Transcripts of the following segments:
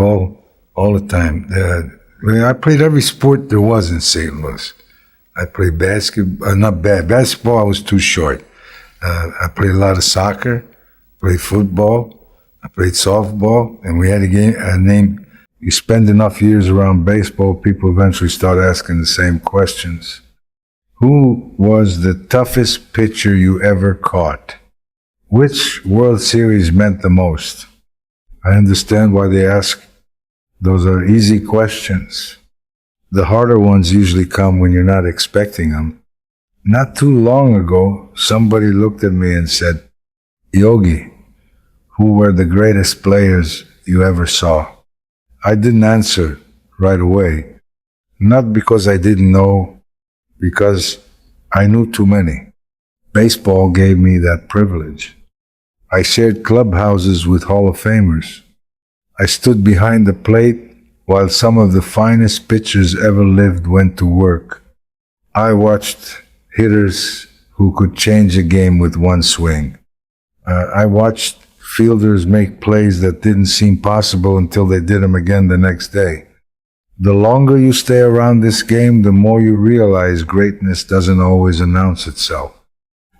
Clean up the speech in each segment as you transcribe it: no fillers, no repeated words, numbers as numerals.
all the time. I played every sport there was in St. Louis. I played basketball, not bad. Basketball, I was too short. I played a lot of soccer, played football, I played softball, and we had a name. You spend enough years around baseball, people eventually start asking the same questions. Who was the toughest pitcher you ever caught? Which World Series meant the most? I understand why they ask. Those are easy questions. The harder ones usually come when you're not expecting them. Not too long ago, somebody looked at me and said, "Yogi, who were the greatest players you ever saw?" I didn't answer right away. Not because I didn't know, because I knew too many. Baseball gave me that privilege. I shared clubhouses with Hall of Famers. I stood behind the plate while some of the finest pitchers ever lived went to work. I watched hitters who could change a game with one swing. I watched fielders make plays that didn't seem possible until they did them again the next day. The longer you stay around this game, the more you realize greatness doesn't always announce itself.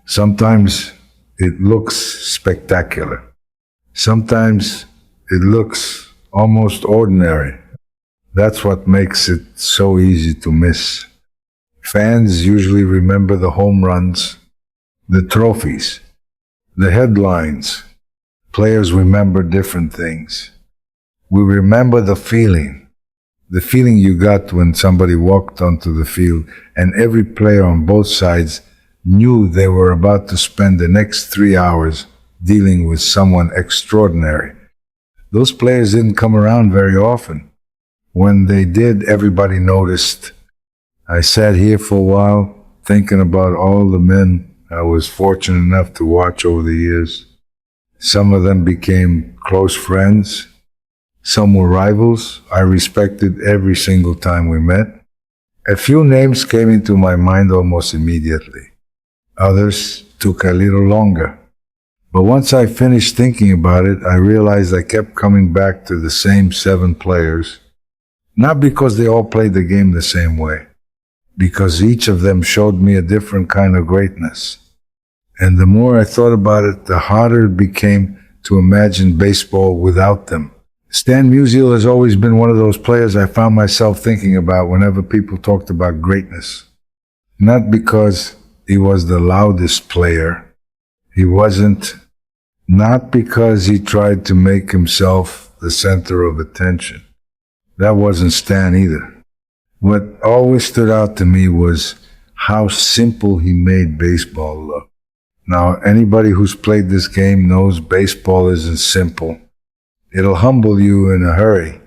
Sometimes it looks spectacular. Sometimes it looks almost ordinary. That's what makes it so easy to miss. Fans usually remember the home runs, the trophies, the headlines. Players remember different things. We remember the feeling you got when somebody walked onto the field, and every player on both sides knew they were about to spend the next 3 hours dealing with someone extraordinary. Those players didn't come around very often. When they did, everybody noticed. I sat here for a while thinking about all the men I was fortunate enough to watch over the years. Some of them became close friends. Some were rivals I respected every single time we met. A few names came into my mind almost immediately. Others took a little longer. But once I finished thinking about it, I realized I kept coming back to the same 7 players. Not because they all played the game the same way, because each of them showed me a different kind of greatness. And the more I thought about it, the harder it became to imagine baseball without them. Stan Musial has always been one of those players I found myself thinking about whenever people talked about greatness. Not because he was the loudest player. He wasn't. Not because he tried to make himself the center of attention. That wasn't Stan either. What always stood out to me was how simple he made baseball look. Now, anybody who's played this game knows baseball isn't simple. It'll humble you in a hurry.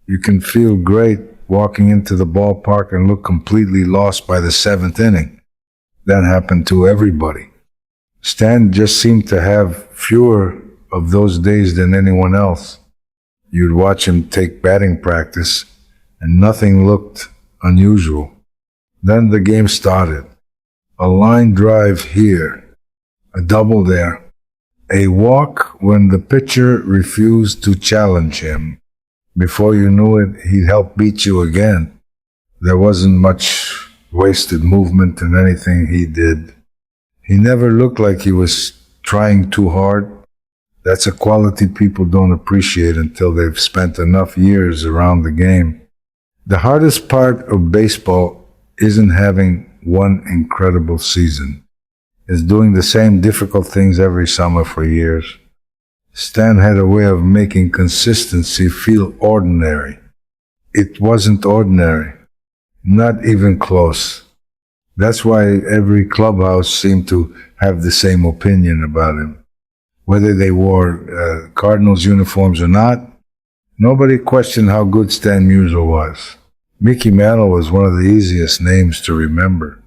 You can feel great walking into the ballpark and look completely lost by the 7th inning. That happened to everybody. Stan just seemed to have fewer of those days than anyone else. You'd watch him take batting practice, and nothing looked unusual. Then the game started. A line drive here, a double there, a walk when the pitcher refused to challenge him. Before you knew it, he'd help beat you again. There wasn't much wasted movement in anything he did. He never looked like he was trying too hard. That's a quality people don't appreciate until they've spent enough years around the game. The hardest part of baseball isn't having one incredible season. It's doing the same difficult things every summer for years. Stan had a way of making consistency feel ordinary. It wasn't ordinary, not even close. That's why every clubhouse seemed to have the same opinion about him. Whether they wore Cardinals uniforms or not, nobody questioned how good Stan Musial was. Mickey Mantle was one of the easiest names to remember.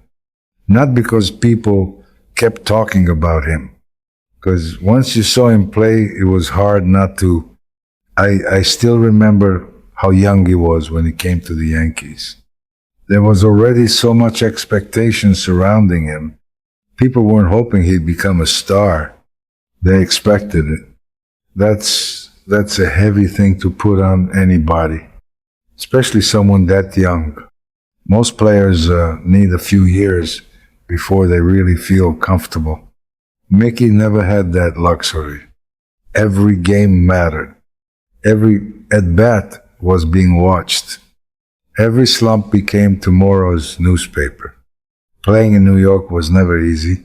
Not because people kept talking about him, because once you saw him play, it was hard not to. I still remember how young he was when he came to the Yankees. There was already so much expectation surrounding him. People weren't hoping he'd become a star. They expected it. That's that's a heavy thing to put on anybody, especially someone that young. Most players need a few years before they really feel comfortable. Mickey never had that luxury. Every game mattered. Every at-bat was being watched. Every slump became tomorrow's newspaper. Playing in New York was never easy.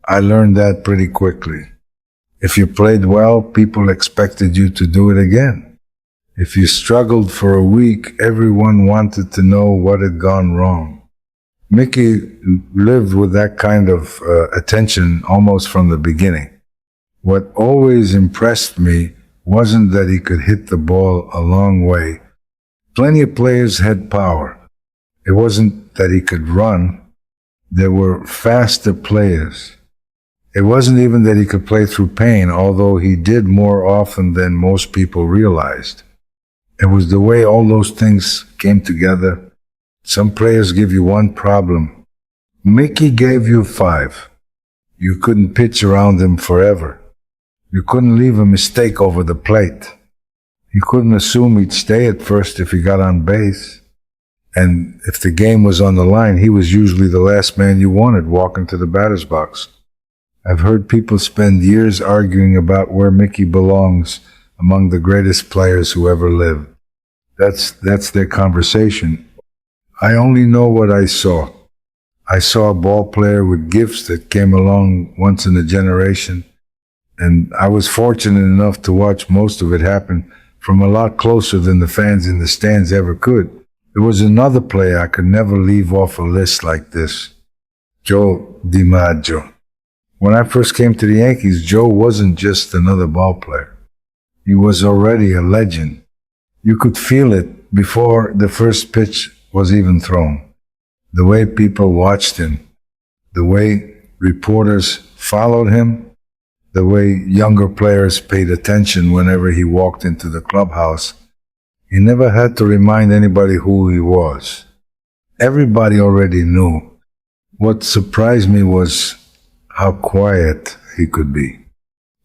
I learned that pretty quickly. If you played well, people expected you to do it again. If you struggled for a week, everyone wanted to know what had gone wrong. Mickey lived with that kind of attention almost from the beginning. What always impressed me wasn't that he could hit the ball a long way. Plenty of players had power. It wasn't that he could run. There were faster players. It wasn't even that he could play through pain, although he did more often than most people realized. It was the way all those things came together. Some players give you one problem. Mickey gave you 5. You couldn't pitch around him forever. You couldn't leave a mistake over the plate. You couldn't assume he'd stay at first if he got on base. And if the game was on the line, he was usually the last man you wanted walking to the batter's box. I've heard people spend years arguing about where Mickey belongs among the greatest players who ever lived. That's their conversation. I only know what I saw. I saw a ball player with gifts that came along once in a generation, and I was fortunate enough to watch most of it happen from a lot closer than the fans in the stands ever could. There was another player I could never leave off a list like this, Joe DiMaggio. When I first came to the Yankees, Joe wasn't just another ball player. He was already a legend. You could feel it before the first pitch was even thrown. The way people watched him, the way reporters followed him, the way younger players paid attention whenever he walked into the clubhouse. He never had to remind anybody who he was. Everybody already knew. What surprised me was how quiet he could be.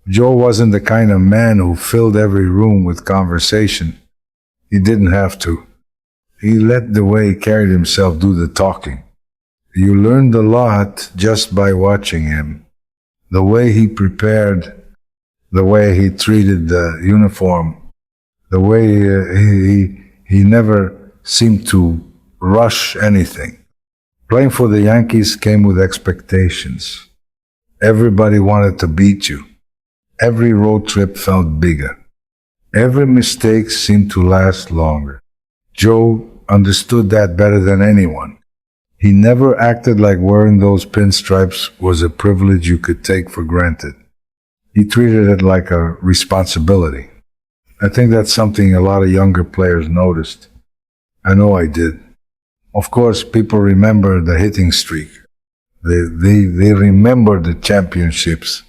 Joe wasn't the kind of man who filled every room with conversation. He didn't have to. He let the way he carried himself do the talking. You learned a lot just by watching him. The way he prepared, the way he treated the uniform, the way he never seemed to rush anything. Playing for the Yankees came with expectations. Everybody wanted to beat you. Every road trip felt bigger. Every mistake seemed to last longer. Joe understood that better than anyone. He never acted like wearing those pinstripes was a privilege you could take for granted. He treated it like a responsibility. I think that's something a lot of younger players noticed. I know I did. Of course, people remember the hitting streak. They remember the championships.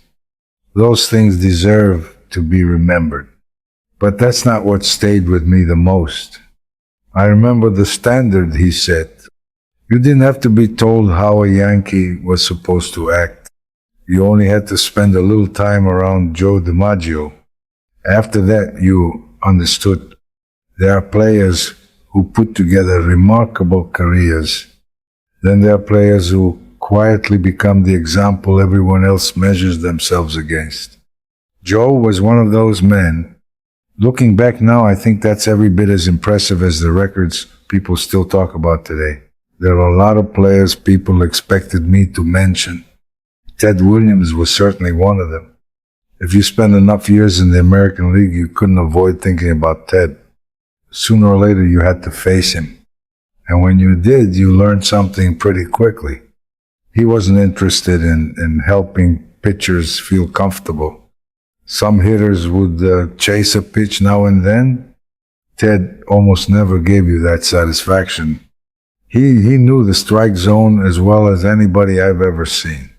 Those things deserve to be remembered. But that's not what stayed with me the most. I remember the standard he set. You didn't have to be told how a Yankee was supposed to act. You only had to spend a little time around Joe DiMaggio. After that, you understood. There are players who put together remarkable careers. Then there are players who quietly become the example everyone else measures themselves against. Joe was one of those men. Looking back now, I think that's every bit as impressive as the records people still talk about today. There are a lot of players people expected me to mention. Ted Williams was certainly one of them. If you spend enough years in the American League, you couldn't avoid thinking about Ted. Sooner or later, you had to face him. And when you did, you learned something pretty quickly. He wasn't interested in helping pitchers feel comfortable. Some hitters would chase a pitch now and then. Ted almost never gave you that satisfaction. He knew the strike zone as well as anybody I've ever seen.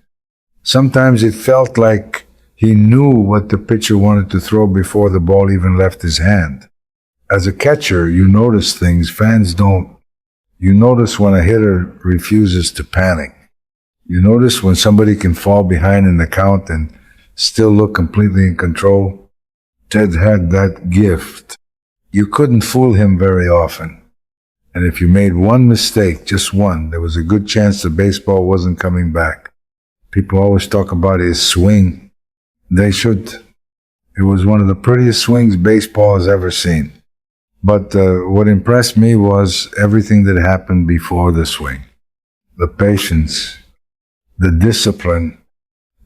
Sometimes it felt like he knew what the pitcher wanted to throw before the ball even left his hand. As a catcher, you notice things fans don't. You notice when a hitter refuses to panic. You notice when somebody can fall behind in the count and still look completely in control. Ted had that gift. You couldn't fool him very often. And if you made one mistake, just one, there was a good chance the baseball wasn't coming back. People always talk about his swing. They should. It was one of the prettiest swings baseball has ever seen. But what impressed me was everything that happened before the swing. The patience, the discipline,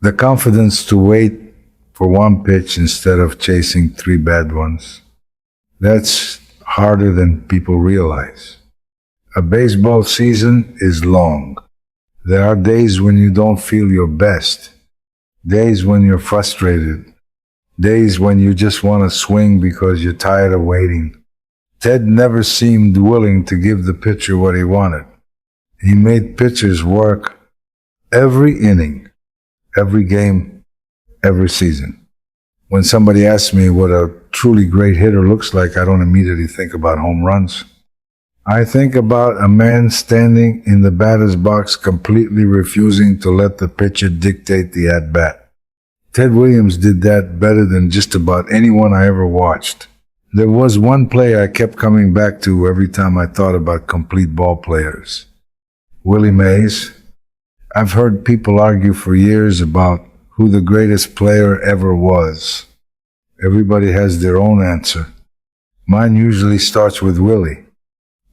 the confidence to wait for one pitch instead of chasing three bad ones. That's harder than people realize. A baseball season is long. There are days when you don't feel your best, days when you're frustrated, days when you just want to swing because you're tired of waiting. Ted never seemed willing to give the pitcher what he wanted. He made pitchers work every inning, every game, every season. When somebody asks me what a truly great hitter looks like, I don't immediately think about home runs. I think about a man standing in the batter's box completely refusing to let the pitcher dictate the at-bat. Ted Williams did that better than just about anyone I ever watched. There was one play I kept coming back to every time I thought about complete ball players. Willie Mays. I've heard people argue for years about who the greatest player ever was. Everybody has their own answer. Mine usually starts with Willie.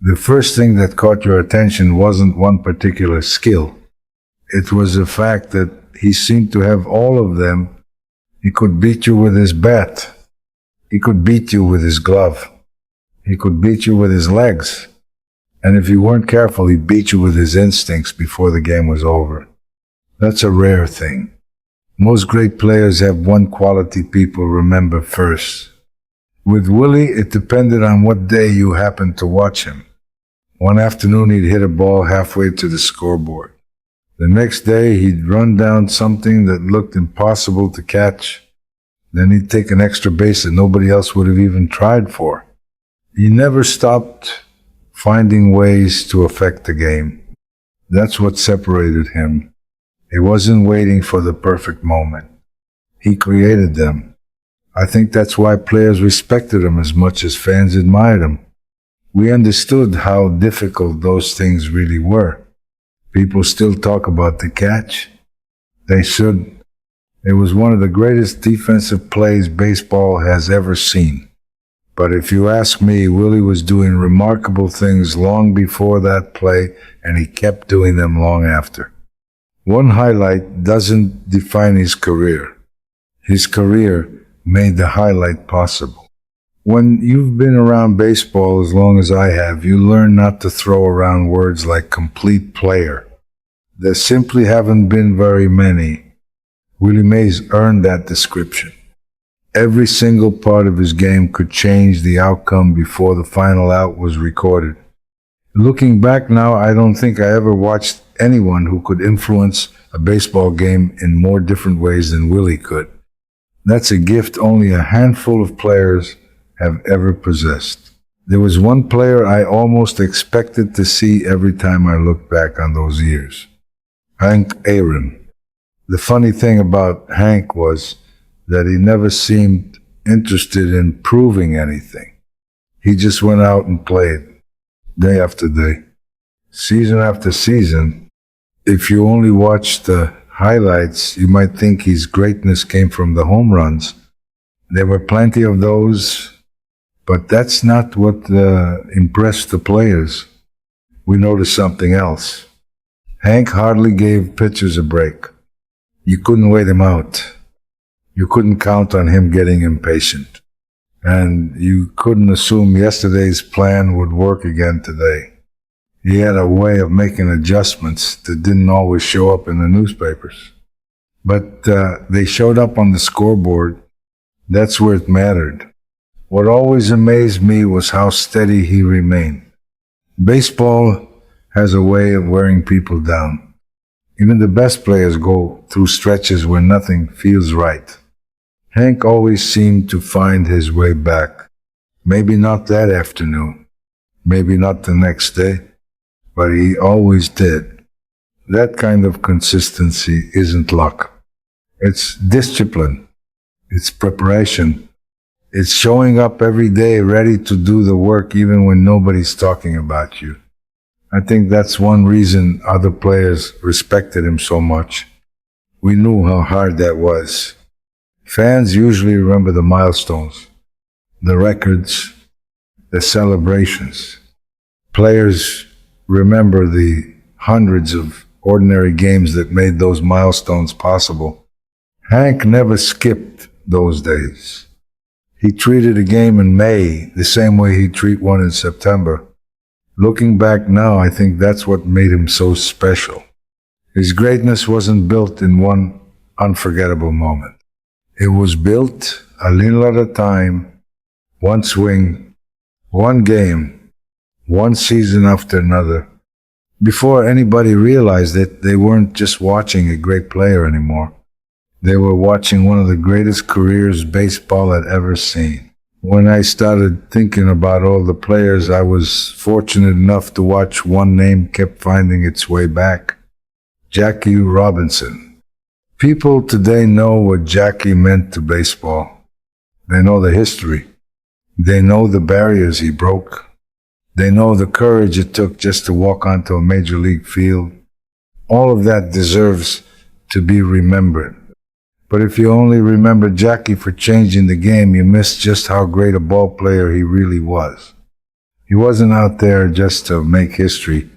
The first thing that caught your attention wasn't one particular skill. It was the fact that he seemed to have all of them. He could beat you with his bat. He could beat you with his glove. He could beat you with his legs. And if you weren't careful, he'd beat you with his instincts before the game was over. That's a rare thing. Most great players have one quality people remember first. With Willie, it depended on what day you happened to watch him. One afternoon, he'd hit a ball halfway to the scoreboard. The next day, he'd run down something that looked impossible to catch. Then he'd take an extra base that nobody else would have even tried for. He never stopped finding ways to affect the game. That's what separated him. He wasn't waiting for the perfect moment. He created them. I think that's why players respected him as much as fans admired him. We understood how difficult those things really were. People still talk about the catch. They should. It was one of the greatest defensive plays baseball has ever seen. But if you ask me, Willie was doing remarkable things long before that play, and he kept doing them long after. One highlight doesn't define his career. His career made the highlight possible. When you've been around baseball as long as I have, you learn not to throw around words like complete player. There simply haven't been very many. Willie Mays earned that description. Every single part of his game could change the outcome before the final out was recorded. Looking back now, I don't think I ever watched anyone who could influence a baseball game in more different ways than Willie could. That's a gift only a handful of players have ever possessed. There was one player I almost expected to see every time I looked back on those years. Hank Aaron. The funny thing about Hank was that he never seemed interested in proving anything. He just went out and played, day after day, season after season. If you only watched the highlights, you might think his greatness came from the home runs. There were plenty of those, but that's not what impressed the players. We noticed something else. Hank hardly gave pitchers a break. You couldn't wait him out. You couldn't count on him getting impatient. And you couldn't assume yesterday's plan would work again today. He had a way of making adjustments that didn't always show up in the newspapers. But they showed up on the scoreboard. That's where it mattered. What always amazed me was how steady he remained. Baseball has a way of wearing people down. Even the best players go through stretches where nothing feels right. Hank always seemed to find his way back. Maybe not that afternoon, maybe not the next day, but he always did. That kind of consistency isn't luck. It's discipline. It's preparation. It's showing up every day, ready to do the work even when nobody's talking about you. I think that's one reason other players respected him so much. We knew how hard that was. Fans usually remember the milestones, the records, the celebrations. Players remember the hundreds of ordinary games that made those milestones possible. Hank never skipped those days. He treated a game in May the same way he'd treat one in September. Looking back now, I think that's what made him so special. His greatness wasn't built in one unforgettable moment. It was built a little at a time, one swing, one game, one season after another. Before anybody realized it, they weren't just watching a great player anymore. They were watching one of the greatest careers baseball had ever seen. When I started thinking about all the players, I was fortunate enough to watch one name kept finding its way back. Jackie Robinson. People today know what Jackie meant to baseball. They know the history. They know the barriers he broke. They know the courage it took just to walk onto a major league field. All of that deserves to be remembered. But if you only remember Jackie for changing the game, you miss just how great a ball player he really was. He wasn't out there just to make history.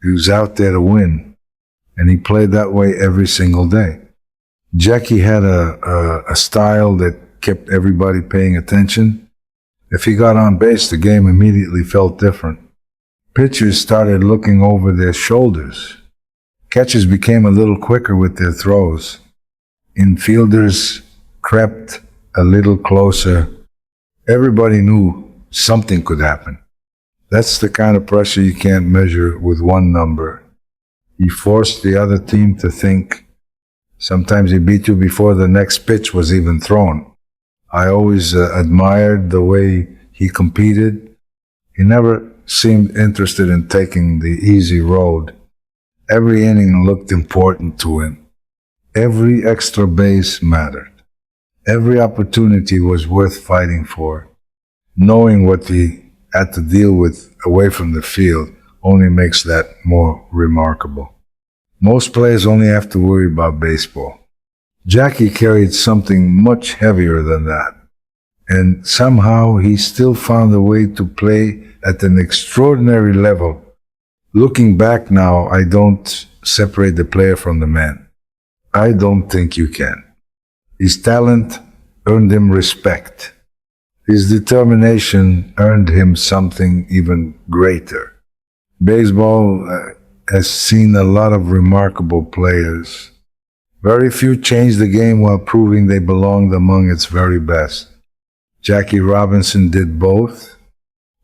He was out there to win. And he played that way every single day. Jackie had a style that kept everybody paying attention. If he got on base, the game immediately felt different. Pitchers started looking over their shoulders. Catchers became a little quicker with their throws. Infielders crept a little closer. Everybody knew something could happen. That's the kind of pressure you can't measure with one number. He forced the other team to think. Sometimes he beat you before the next pitch was even thrown. I always admired the way he competed. He never seemed interested in taking the easy road. Every inning looked important to him. Every extra base mattered. Every opportunity was worth fighting for. Knowing what he had to deal with away from the field only makes that more remarkable. Most players only have to worry about baseball. Jackie carried something much heavier than that. And somehow he still found a way to play at an extraordinary level. Looking back now, I don't separate the player from the man. I don't think you can. His talent earned him respect. His determination earned him something even greater. Baseball has seen a lot of remarkable players. Very few changed the game while proving they belonged among its very best. Jackie Robinson did both.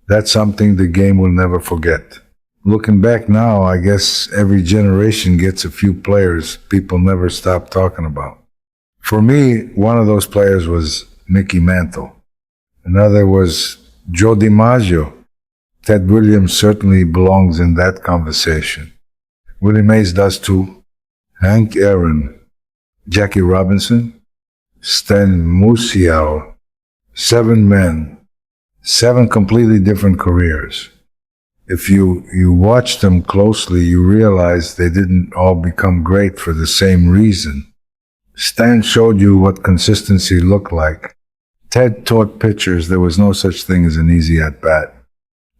That's something the game will never forget. Looking back now, I guess every generation gets a few players people never stop talking about. For me, one of those players was Mickey Mantle. Another was Joe DiMaggio. Ted Williams certainly belongs in that conversation. Willie Mays does too. Hank Aaron, Jackie Robinson, Stan Musial. 7 men, 7 completely different careers. If you watch them closely, you realize they didn't all become great for the same reason. Stan showed you what consistency looked like. Ted taught pitchers there was no such thing as an easy at-bat.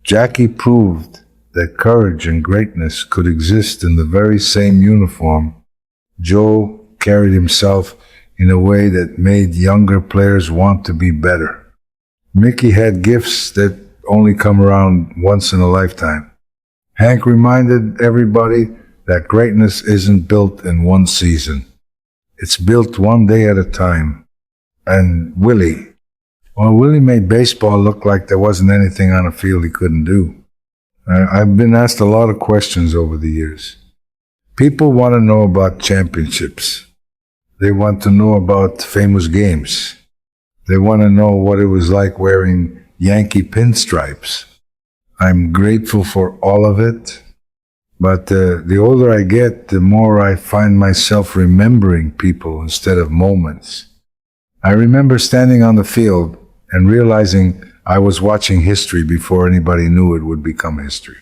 Jackie proved that courage and greatness could exist in the very same uniform. Joe carried himself in a way that made younger players want to be better. Mickey had gifts that only come around once in a lifetime. Hank reminded everybody that greatness isn't built in one season. It's built one day at a time. And Willie made baseball look like there wasn't anything on a field he couldn't do. I've been asked a lot of questions over the years. People want to know about championships. They want to know about famous games. They want to know what it was like wearing Yankee pinstripes. I'm grateful for all of it, but the older I get, the more I find myself remembering people instead of moments. I remember standing on the field and realizing I was watching history before anybody knew it would become history.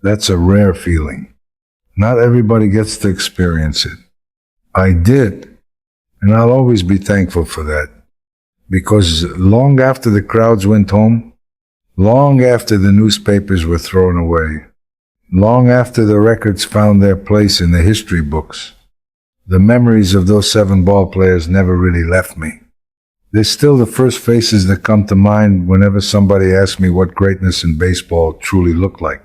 That's a rare feeling. Not everybody gets to experience it. I did, and I'll always be thankful for that. Because long after the crowds went home, long after the newspapers were thrown away, long after the records found their place in the history books, the memories of those 7 ball players never really left me. They're still the first faces that come to mind whenever somebody asks me what greatness in baseball truly looked like.